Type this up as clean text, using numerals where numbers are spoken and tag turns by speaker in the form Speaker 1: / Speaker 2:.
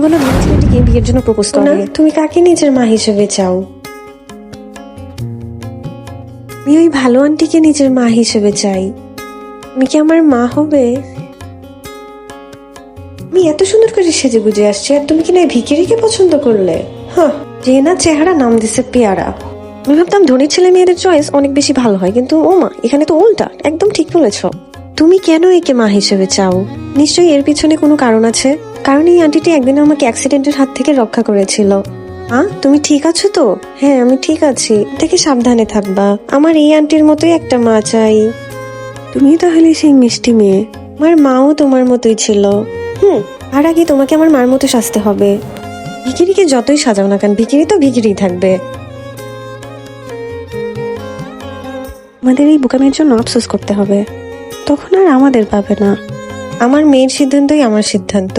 Speaker 1: মেয়েগুলো ধনী ছেলেটিকে বিয়ের জন্য প্রপোজ করে। তুমি কাকে নিজের মা হিসেবে চাও? আমি ওই ভালো আন্টিকে নিজের মা হিসেবে চাই। তুমি কি আমার মা হবে? আমি এত সুন্দর করে সেজে গুজে আসছি আর তুমি কিনা এই ভিখিরিকে পছন্দ করলে? হ্যাঁ, যে না চেহারা নাম দিছে পেয়ারা। আমি ভাবতাম ধনী ছেলে মেয়েদের চয়েস অনেক বেশি ভালো হয়, কিন্তু ও মা, এখানে তো উল্টা। একদম ঠিক বলেছ। তুমি কেন একে মা হিসেবে চাও? নিশ্চয়ই এর পিছনে কোনো কারণ আছে। কারণ এই আন্টিটি একদিন আমাকে অ্যাক্সিডেন্টের হাত থেকে রক্ষা করেছিল। তুমি ঠিক আছো তো? হ্যাঁ, আমি ঠিক আছি। থেকে সাবধানে থাকবা। আমার এই আন্টির মতোই একটা মা চাই। তুমি তাহলে সেই মিষ্টি মেয়ে। আমার মাও তোমার মতোই ছিল। আর আগে তোমাকে আমার মার মতো সাজতে হবে। ভিখিরিকে যতই সাজাও না কেন, ভিখিরি তো ভিখিরি থাকবে। আমাদের এই বোকামির জন্য আফসোস করতে হবে, তখন আর আমাদের পাবে না। আমার মেয়ের সিদ্ধান্তই আমার সিদ্ধান্ত।